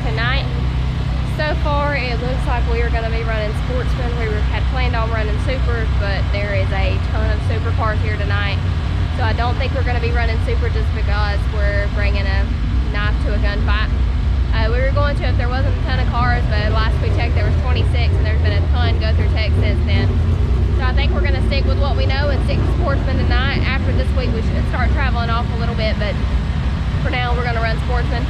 tonight. So far, it looks like we are going to be running Sportsman. We had planned on running Super, but there is a ton of Super cars here tonight. So I don't think we're going to be running Super just because we're bringing a knife to a gunfight. We were going to if there wasn't a ton of cars, but last we checked there was 26, and there's been a ton go through tech since then. So I think we're going to stick with what we know and stick to Sportsman tonight. After this week, we should start traveling off a little bit, but for now, we're going to run Sportsman.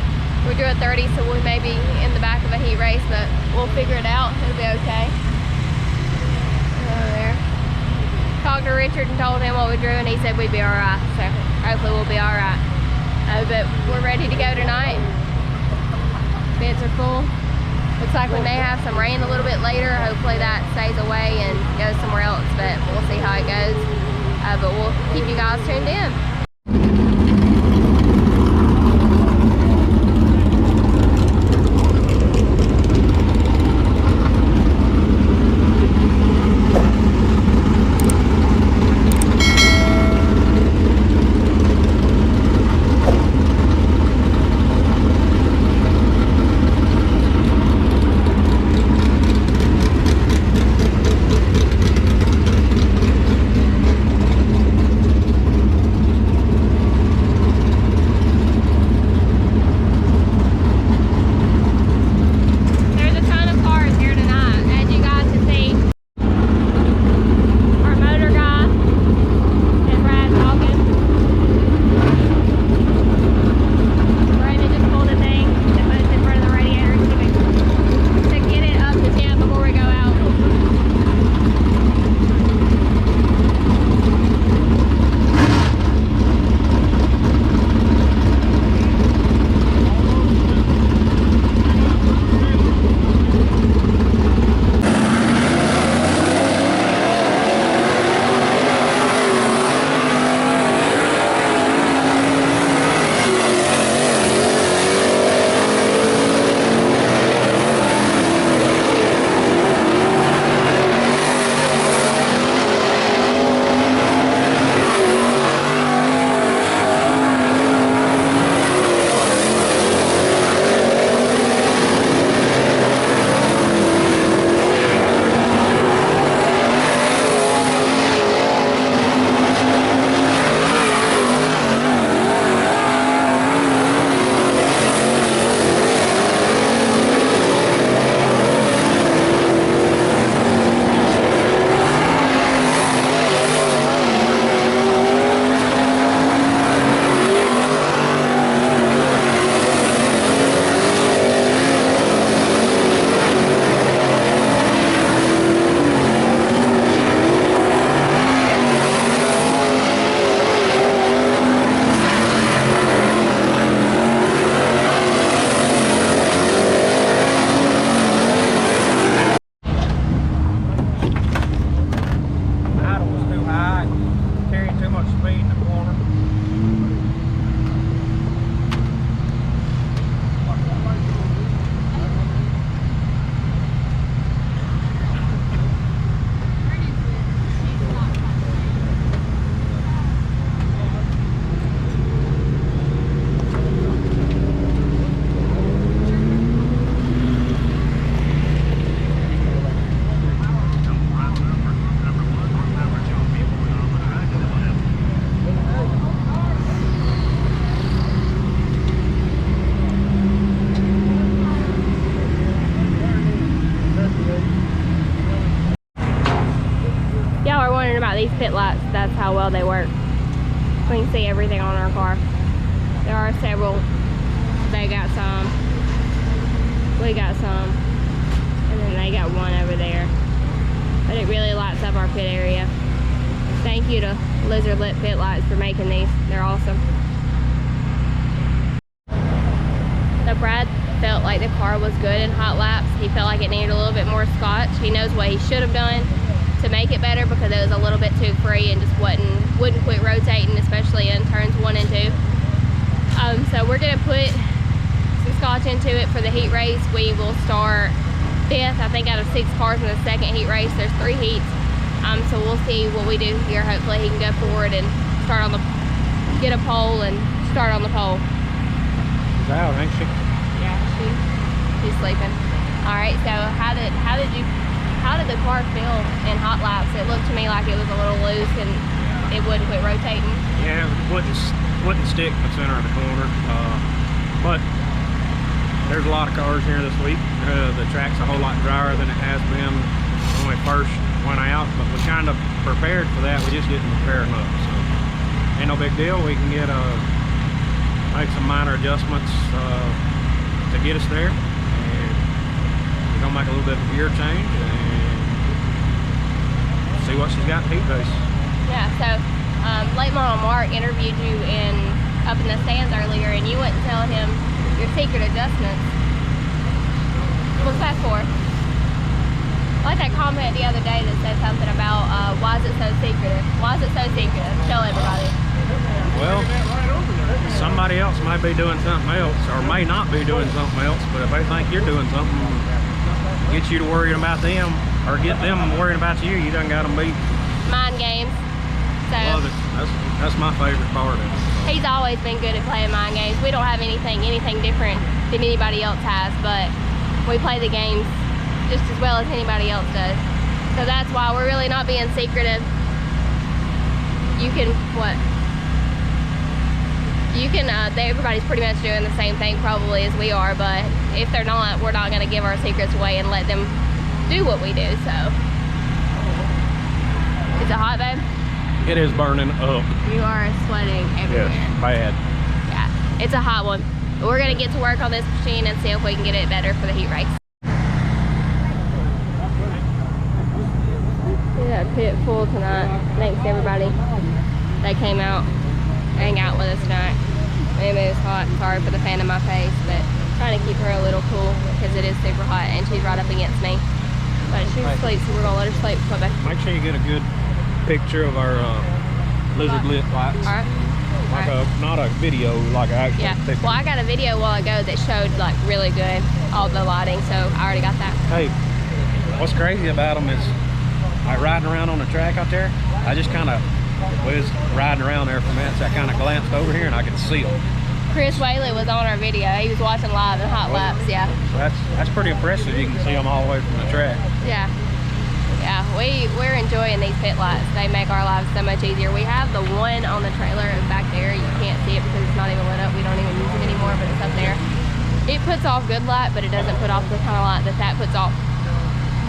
We drew a 30, so we may be in the back of a heat race, but we'll figure it out. It'll be okay. There. Talked to Richard and told him what we drew, and he said we'd be all right. So hopefully we'll be all right. But we're ready to go tonight. Bids are full. Looks like we may have some rain a little bit later. Hopefully that stays away and goes somewhere else, but we'll see how it goes. But we'll keep you guys tuned in. About these pit lights, that's how well they work. We can see everything on our car. There are several. They got some, we got some, and then they got one over there. But it really lights up our pit area. Thank you to Lizard Lit Pit Lights for making these. They're awesome. So Brad felt like the car was good in hot laps. He felt like it needed a little bit more scotch. He knows what he should have done to make it better because it was a little bit too free and just wouldn't quit rotating, especially in turns 1 and 2. So we're gonna put some scotch into it for the heat race. We will start 5th, I think, out of 6 cars in the second heat race. There's 3 heats. So we'll see what we do here. Hopefully he can go forward and start on the, get a pole and start on the pole. She's out, ain't she? Yeah, sleeping. All right, so how did the car feel in hot laps? It looked to me like it was a little loose and it wouldn't quit rotating. Yeah, it wouldn't stick in the center of the corner. But there's a lot of cars here this week. The track's a whole lot drier than it has been when we first went out, but we kind of prepared for that. We just didn't prepare enough, so ain't no big deal. We can get make some minor adjustments to get us there, and we're gonna make a little bit of a gear change and see what she's got in heat race. Yeah, so late model Mark interviewed you up in the stands earlier, and you wouldn't tell him your secret adjustments. What's that for? I like that comment the other day that said something about why is it so secretive? Why is it so secretive? Tell everybody. Well, somebody else might be doing something else, or may not be doing something else, but if they think you're doing something to get you to worry about them, or get them worrying about you, you done got them beat. Mind games. So love it. That's my favorite part of it. He's always been good at playing mind games. We don't have anything different than anybody else has, but we play the games just as well as anybody else does. So that's why we're really not being secretive. You can, everybody's pretty much doing the same thing probably as we are, but if they're not, we're not gonna give our secrets away and let them do what we do, so. Is it hot, babe? It is burning up. You are sweating everywhere. Yes, bad. Yeah, it's a hot one. We're gonna get to work on this machine and see if we can get it better for the heat race. We got a pit full tonight. Thanks everybody that came out, hang out with us tonight. Maybe it was hot. Sorry for the fan in my face, but trying to keep her a little cool because it is super hot and she's right up against me. But she's asleep, so we're gonna let her sleep. Come back. Make sure you get a good picture of our lizard lit lights. All right. Like not a video, like an actual picture. Well, I got a video a while ago that showed like really good all the lighting, so I already got that. Hey, what's crazy about them is like riding around on the track out there, I just kind of was riding around there for a minute, so I kind of glanced over here and I could see them. Chris Whaley was on our video. He was watching live in hot laps, yeah. So that's pretty impressive. You can see them all the way from the track. Yeah. Yeah, we're enjoying these pit lights. They make our lives so much easier. We have the one on the trailer back there. You can't see it because it's not even lit up. We don't even use it anymore, but it's up there. It puts off good light, but it doesn't put off the kind of light that puts off.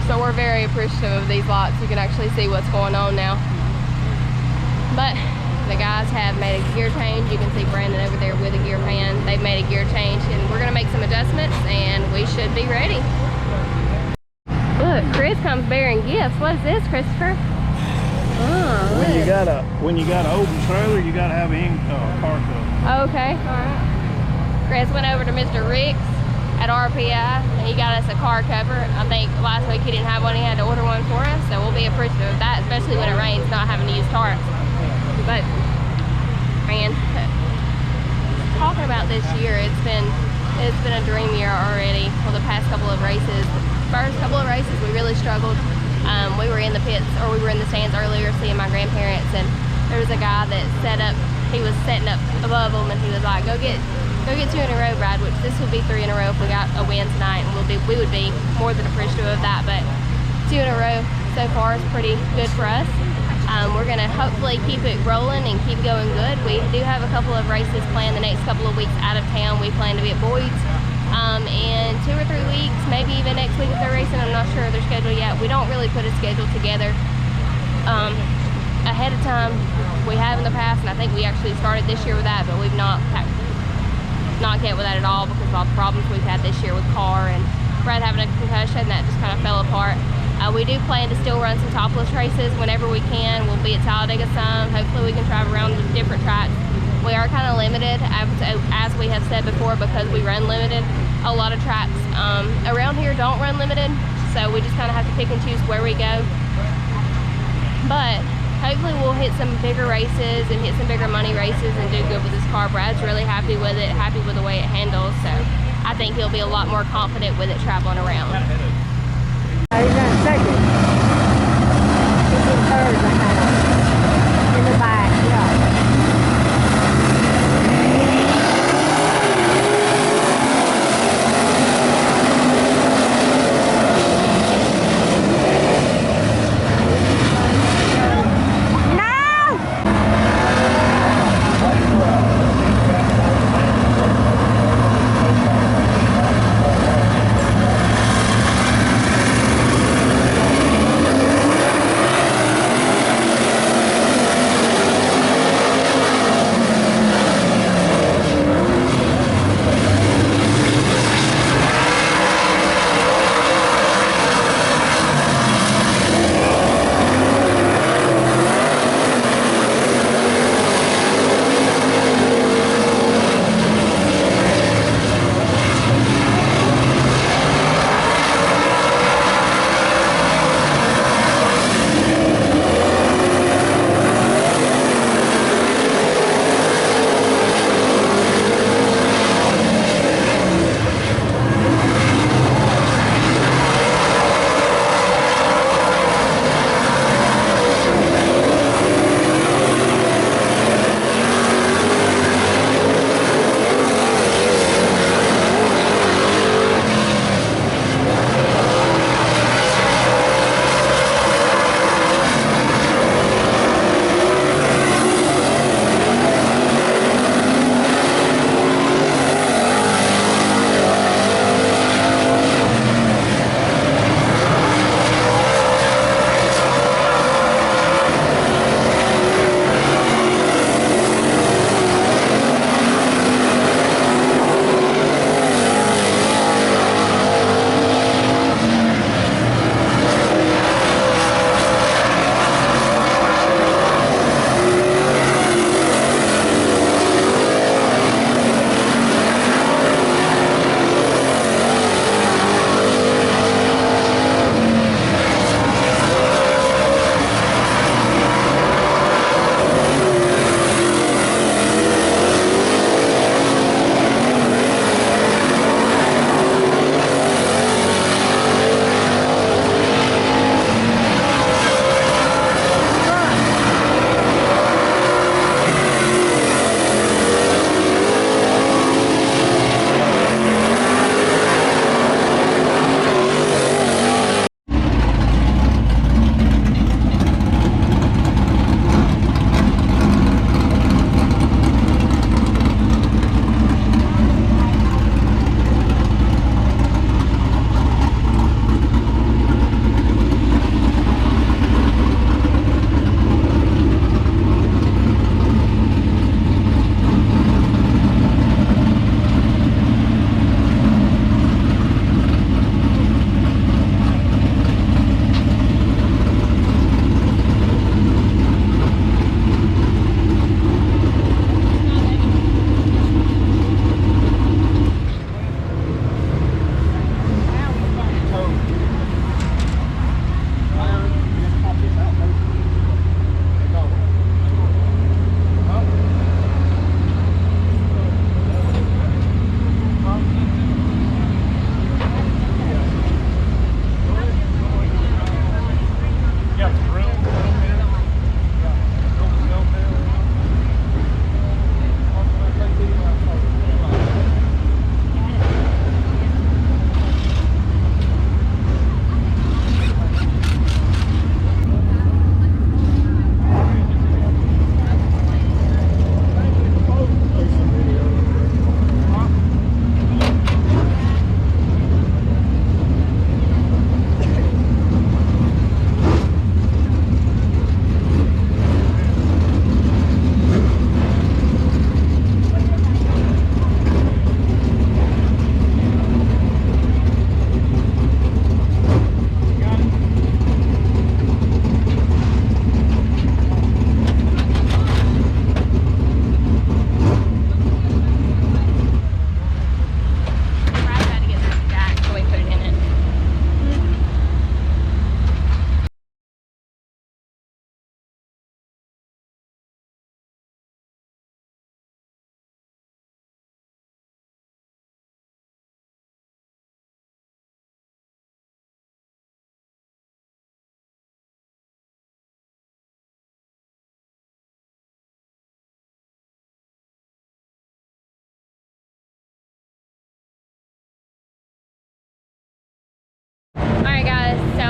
So we're very appreciative of these lights. You can actually see what's going on now. But the guys have made a gear change. You can see Brandon over there with a gear pan. They've made a gear change, and we're gonna make some adjustments, and we should be ready. Look, Chris comes bearing gifts. What is this, Christopher? Oh, when you got an open trailer, you gotta have a car cover. Okay, all right. Chris went over to Mr. Rick's at RPI, and he got us a car cover. I think last week he didn't have one. He had to order one for us, so we'll be appreciative of that, especially when it rains, not having to use tarps. But man, talking about this year, it's been a dream year already. For the past couple of races, first couple of races we really struggled. We were in the pits, or we were in the stands earlier seeing my grandparents, and there was a guy that he was setting up above them, and he was like, go get 2 in a row, Brad, which this would be 3 in a row if we got a win tonight, and we would be more than appreciative of that. But 2 in a row so far is pretty good for us. We're gonna hopefully keep it rolling and keep going good. We do have a couple of races planned the next couple of weeks out of town. We plan to be at Boaz in 2 or 3 weeks, maybe even next week if they're racing. I'm not sure of their schedule yet. We don't really put a schedule together ahead of time. We have in the past, and I think we actually started this year with that, but we've not get with that at all because of all the problems we've had this year with car and Brad having a concussion. That just kind of fell apart. We do plan to still run some topless races whenever we can. We'll be at Talladega some. Hopefully we can drive around the different tracks. We are kind of limited, as we have said before, because we run limited. A lot of tracks around here don't run limited, so we just kind of have to pick and choose where we go. But hopefully we'll hit some bigger races and hit some bigger money races and do good with this car. Brad's really happy with it, happy with the way it handles, so I think he'll be a lot more confident with it traveling around. He's in second. He's in third right now. In the back, yeah.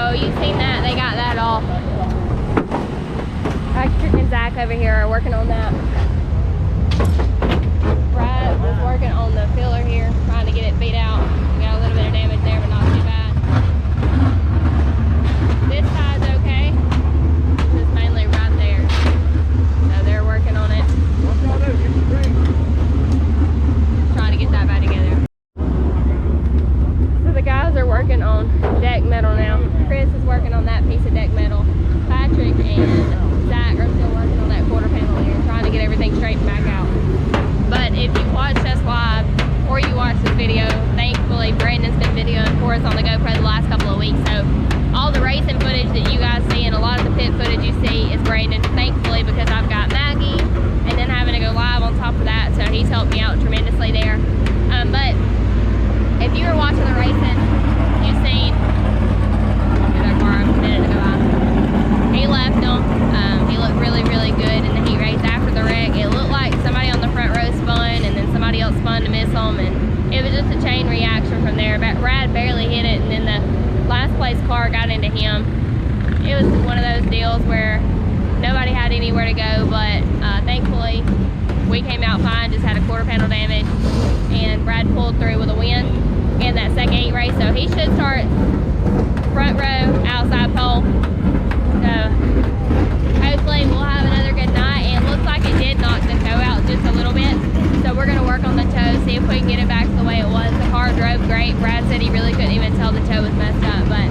So you've seen that, they got that off. Patrick and Zach over here are working on that. Brad was working on the filler here, trying to get it beat out. We got a little bit of damage there, but not too bad. This side's okay. Just mainly right there. So they're working on it. Trying to get that back together. So the guys are working on deck metal now. Chris is working on that piece of deck metal. Patrick and Zach are still working on that quarter panel here, trying to get everything straightened back out. But if you watched us live or you watched this video, thankfully Brandon's been videoing for us on the GoPro the last couple of weeks. So all the racing footage that you guys see and a lot of the pit footage you see is Brandon, thankfully, because I've got Maggie and then having to go live on top of that. So he's helped me out tremendously there. But if you were watching the racing, you've seen that car a minute ago. He left him. He looked really, really good in the heat race after the wreck. It looked like somebody on the front row spun and then somebody else spun to miss him, and it was just a chain reaction from there. But Brad barely hit it, and then the last place car got into him. It was one of those deals where nobody had anywhere to go, but thankfully we came out fine, just had a quarter panel damage, and Brad pulled through with a win in that second heat race. So he should start front row, outside pole. So hopefully we'll have another good night. And it looks like it did knock the toe out just a little bit. So we're gonna work on the toe, see if we can get it back the way it was. The car drove great. Brad said he really couldn't even tell the toe was messed up, but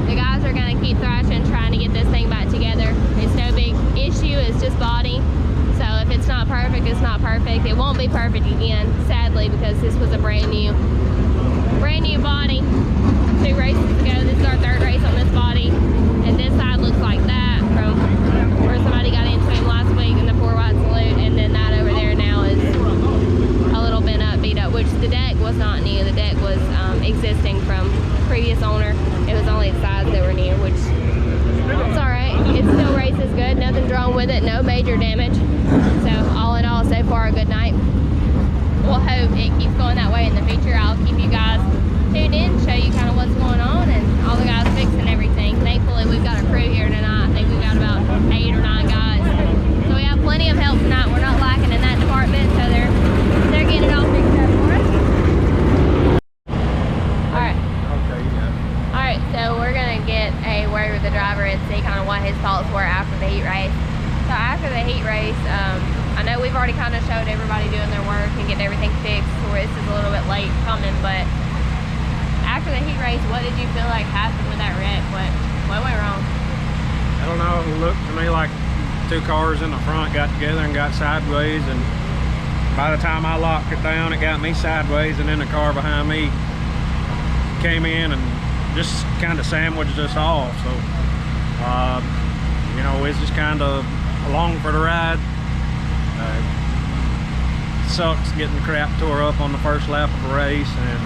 the guys are gonna keep thrashing, trying to get this thing back together. It's no big issue, it's just body. So if it's not perfect, it's not perfect. It won't be perfect again, sadly, because this was a brand new body. 2 races ago, this is our 3rd race on this body. And this side looks like that from where somebody got into him last week in the 4 wide salute. And then that over there now is a little bit up, beat up, which the deck was not new. The deck was existing from previous owner. It was only the sides that were new, which it's alright. It still races good. Nothing's wrong with it. No major damage. So all in all, so far a good night. We'll hope it keeps going that way in the future. I'll keep you guys tuned in, show you kind of what's going on and all the guys fixing everything. Thankfully, we've got a crew here tonight. I think we've got about 8 or 9 guys. So we have plenty of help tonight. We're not lacking in that department, so they're getting it all fixed up for us. Alright. Okay, you got it. Alright, so we're gonna get a word with the driver and see kind of what his thoughts were after the heat race. So after the heat race, I know we've already kind of showed everybody doing their work and getting everything fixed, so this is a little bit late coming, but after the heat race, what did you feel like happened with that wreck? What went wrong? I don't know, it looked to me like 2 cars in the front got together and got sideways, and by the time I locked it down, it got me sideways, and then the car behind me came in and just kind of sandwiched us off. So you know, it's just kind of along for the ride. Sucks getting the crap tore up on the first lap of the race, and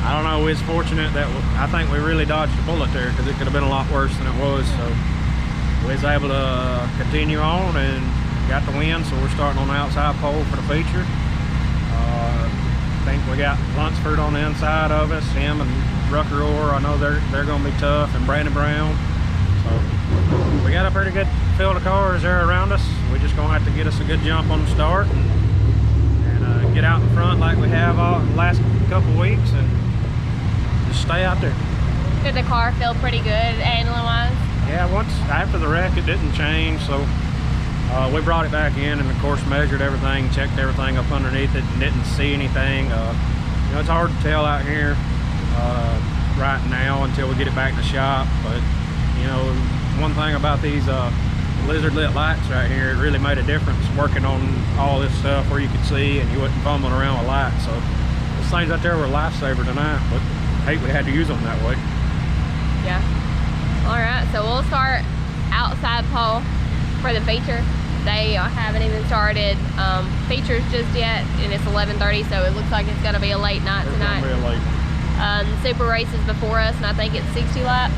I don't know, it's fortunate that I think we really dodged a bullet there, because it could have been a lot worse than it was. So we was able to continue on and got the win, so we're starting on the outside pole for the feature. I think we got Lunsford on the inside of us, him and Rucker Orr. I know they're going to be tough, and Brandon Brown. So we got a pretty good field of cars there around us. We're just going to have to get us a good jump on the start and get out in front like we have all the last couple weeks, and just stay out there. Did the car feel pretty good handling wise? Yeah, once after the wreck it didn't change, so we brought it back in and of course measured everything, checked everything up underneath it, and didn't see anything. You know, it's hard to tell out here right now until we get it back in the shop, but you know, one thing about these lizard lit lights right here, it really made a difference working on all this stuff where you could see and you wasn't fumbling around with lights. So those things out there were a lifesaver tonight, but I hate we had to use them that way. Yeah. Alright, so we'll start outside pole for the feature. They haven't even started features just yet, and it's 11:30, so it looks like it's going to be a late night tonight. It's going to be a late. The super race is before us, and I think it's 60 laps.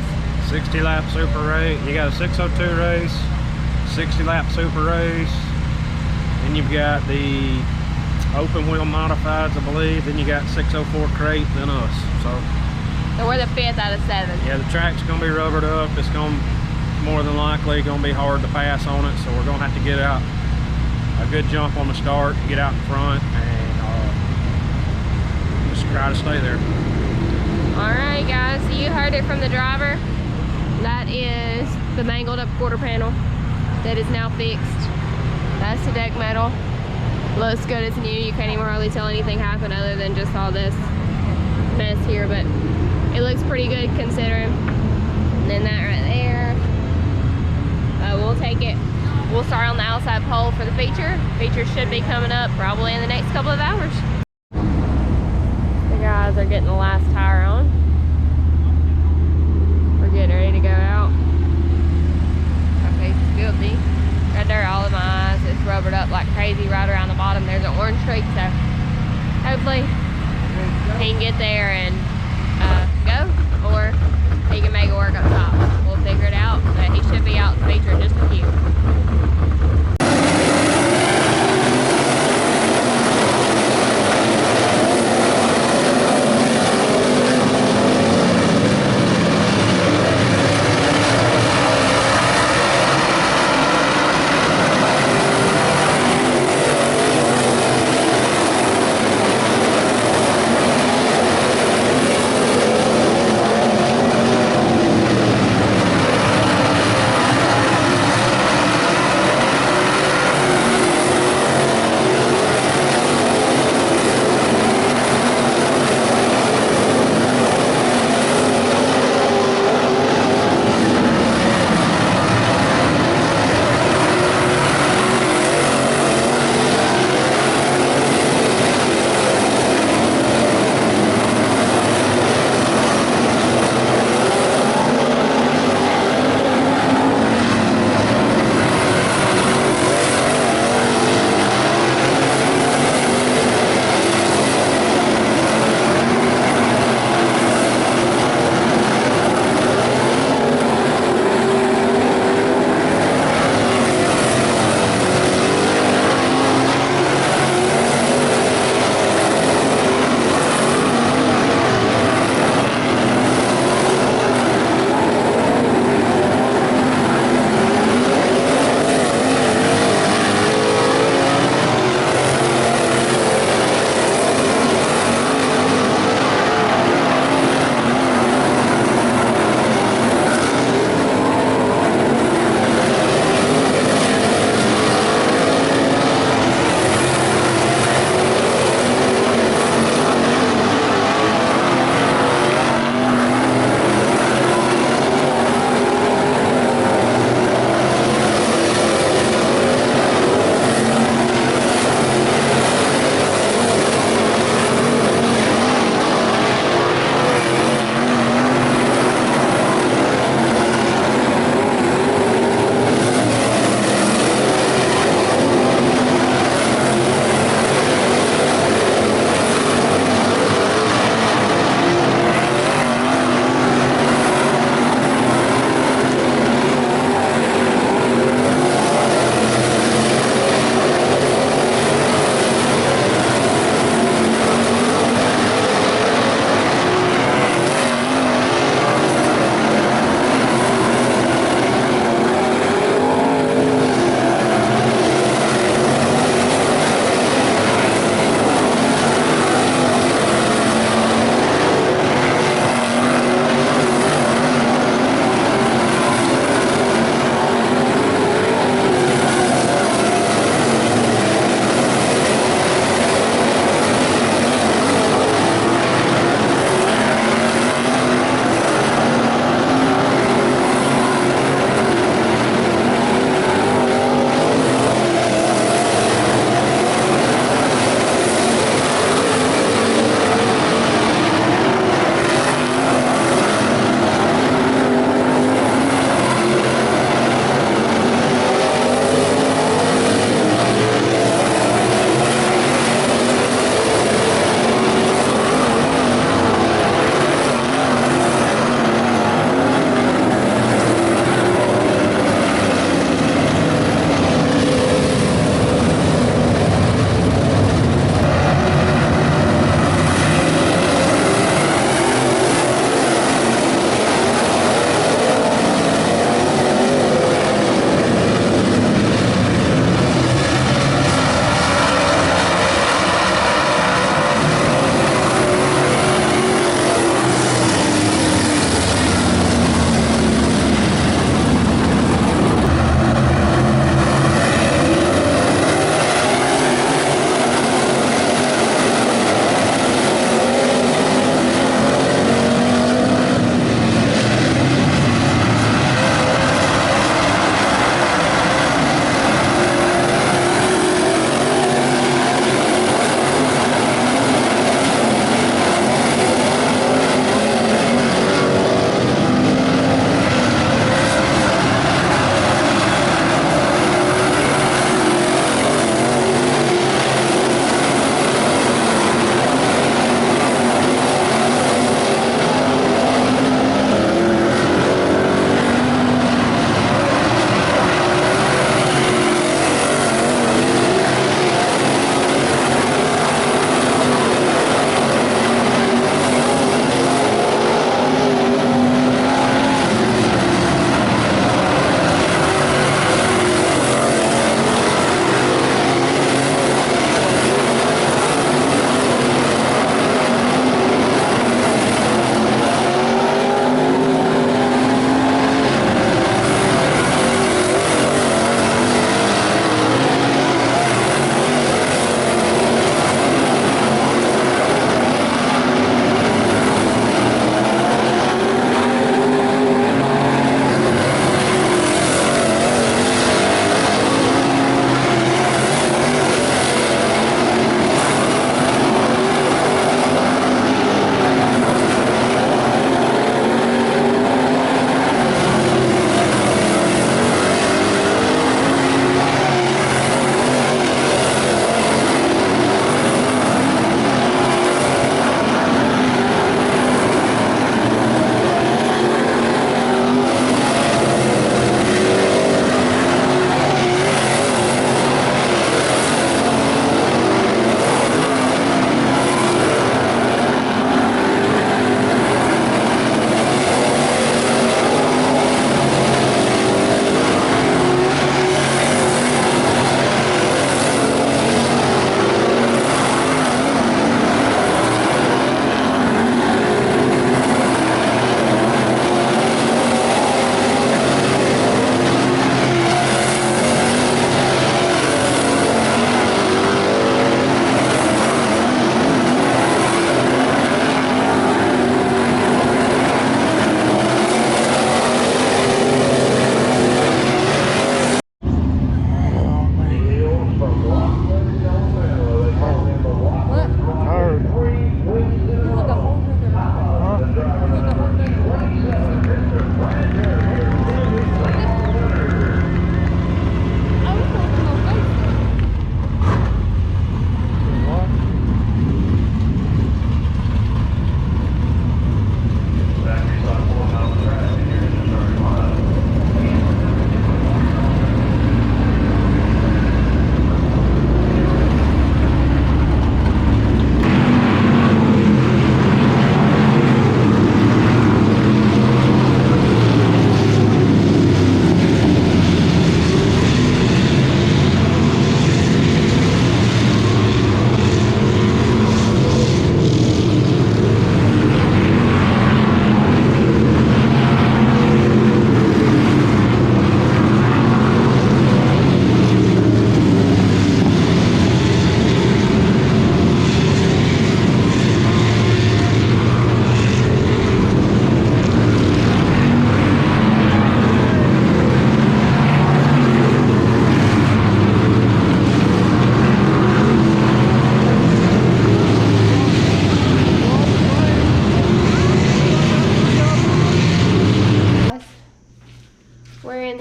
60 lap super race. You got a 602 race, 60 lap super race, then you've got the open wheel modifieds, I believe, then you got 604 crate, then us. So So we're the 5th out of 7. Yeah, the track's gonna be rubbered up. It's gonna more than likely gonna be hard to pass on it, so we're gonna have to get out a good jump on the start, get out in front, and just try to stay there. Alright guys, so you heard it from the driver. That is the mangled up quarter panel that is now fixed. That's the deck metal. Looks good as new. You can't even hardly tell anything happened other than just all this mess here, but it looks pretty good considering. And then that right there. We'll take it. We'll start on the outside pole for the feature. Feature should be coming up probably in the next couple of hours. The guys are getting the last tire on. We're getting ready to go out. My face is filthy. Right there, all of my eyes. It's rubbered up like crazy right around the bottom. There's an orange streak, so hopefully he can get there and go, or he can make it work up top. We'll figure it out, but he should be out in the feature in just a few.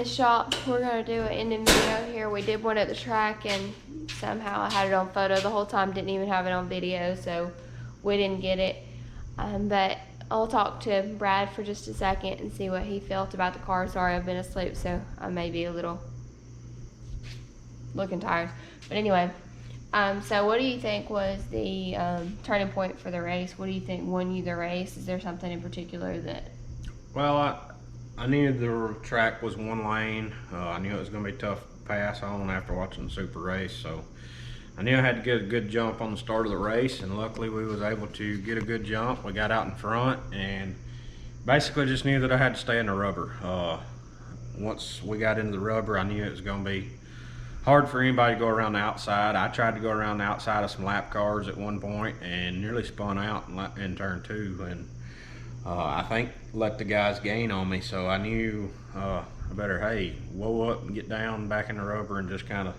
the shop. We're gonna do an ending video here. We did one at the track and somehow I had it on photo the whole time, didn't even have it on video, so we didn't get it. But I'll talk to Brad for just a second and see what he felt about the car. Sorry, I've been asleep, so I may be a little looking tired. But anyway, so what do you think was the turning point for the race? What do you think won you the race? Is there something in particular that... Well, I knew the track was one lane. I knew it was going to be tough to pass on after watching the Super race, so I knew I had to get a good jump on the start of the race, and luckily we was able to get a good jump. We got out in front and basically just knew that I had to stay in the rubber. Once we got into the rubber, I knew it was going to be hard for anybody to go around the outside. I tried to go around the outside of some lap cars at one point and nearly spun out in turn 2, and I think let the guys gain on me, so I knew I better, hey, whoa up and get down back in the rubber and just kind of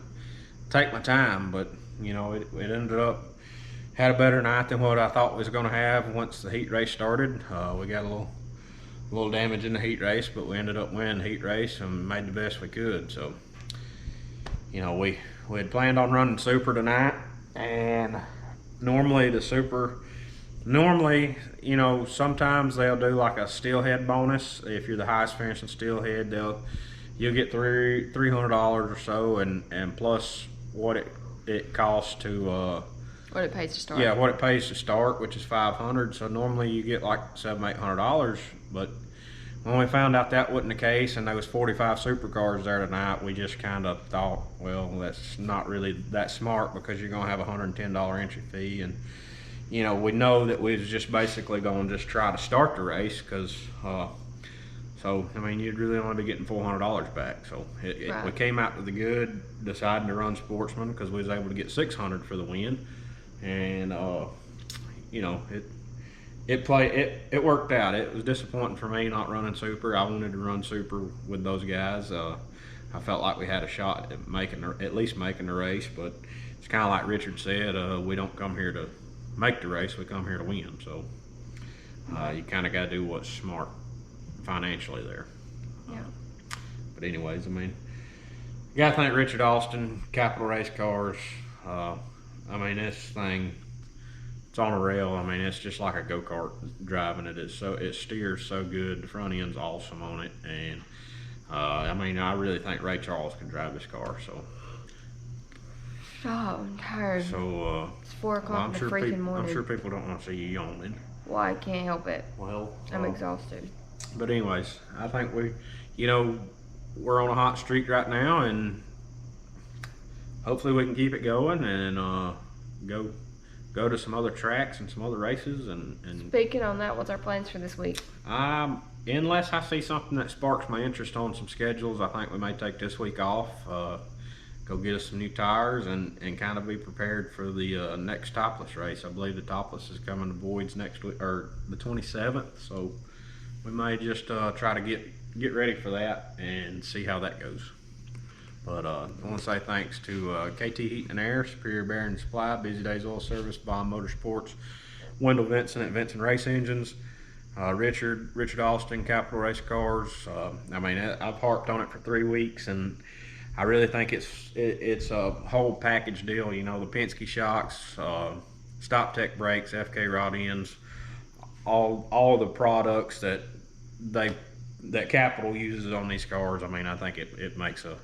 take my time. But you know, it ended up had a better night than what I thought was going to have once the heat race started. We got a little damage in the heat race, but we ended up winning the heat race and made the best we could. So you know, we had planned on running Super tonight, and normally the Super, you know, sometimes they'll do like a steelhead bonus. If you're the highest finishing steelhead, you'll get $300 or so, and plus what it costs to what it pays to start. Yeah, what it pays to start, which is $500. So normally you get like $700-800, but when we found out that wasn't the case and there was 45 supercars there tonight, we just kind of thought, well, that's not really that smart, because you're going to have a $110 entry fee. And, you know, we know that we was just basically going to just try to start the race, because, so, I mean, you'd really only be getting $400 back. So we came out to the good, deciding to run Sportsman because we was able to get $600 for the win. And, you know, it worked out. It was disappointing for me not running Super. I wanted to run Super with those guys. I felt like we had a shot at at least making the race, but it's kind of like Richard said, we don't come here to make the race, we come here to win. So you kind of got to do what's smart financially there. Yeah. But anyways, I mean, you got to thank Richard Austin, Capital Race Cars. I mean, this thing, it's on a rail. I mean, it's just like a go-kart driving it. It steers so good. The front end's awesome on it, and I mean, I really think Ray Charles can drive this car. So. Oh, I'm tired. So it's 4 o'clock in the freaking morning. I'm sure people don't want to see you yawning. Well, I can't help it. Well, I'm exhausted. But anyways, I think you know, we're on a hot streak right now, and hopefully we can keep it going and go to some other tracks and some other races. And speaking on that, what's our plans for this week? Unless I see something that sparks my interest on some schedules, I think we may take this week off, go get us some new tires, and kind of be prepared for the next topless race. I believe the topless is coming to Boyd's next week, or the 27th, so we may just try to get ready for that and see how that goes. But I want to say thanks to KT Heat and Air, Superior Bearing Supply, Busy Days Oil Service, Bond Motorsports, Wendell Vinson at Vinson Race Engines, Richard Austin, Capital Race Cars. I mean, I've harped on it for 3 weeks, and I really think it's a whole package deal. You know, the Penske shocks, Stop Tech brakes, FK rod ends, all the products that Capital uses on these cars. I mean, I think it makes a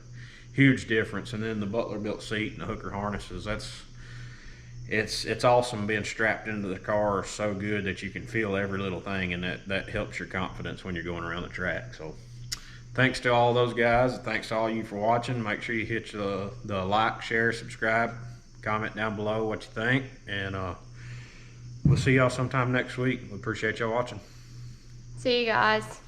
huge difference. And then the Butler built seat and the hooker harnesses, it's awesome. Being strapped into the car is so good that you can feel every little thing, and that helps your confidence when you're going around the track. So thanks to all those guys. Thanks to all you for watching. Make sure you hit the like, share, subscribe, comment down below what you think, and we'll see y'all sometime next week. We appreciate y'all watching. See you guys.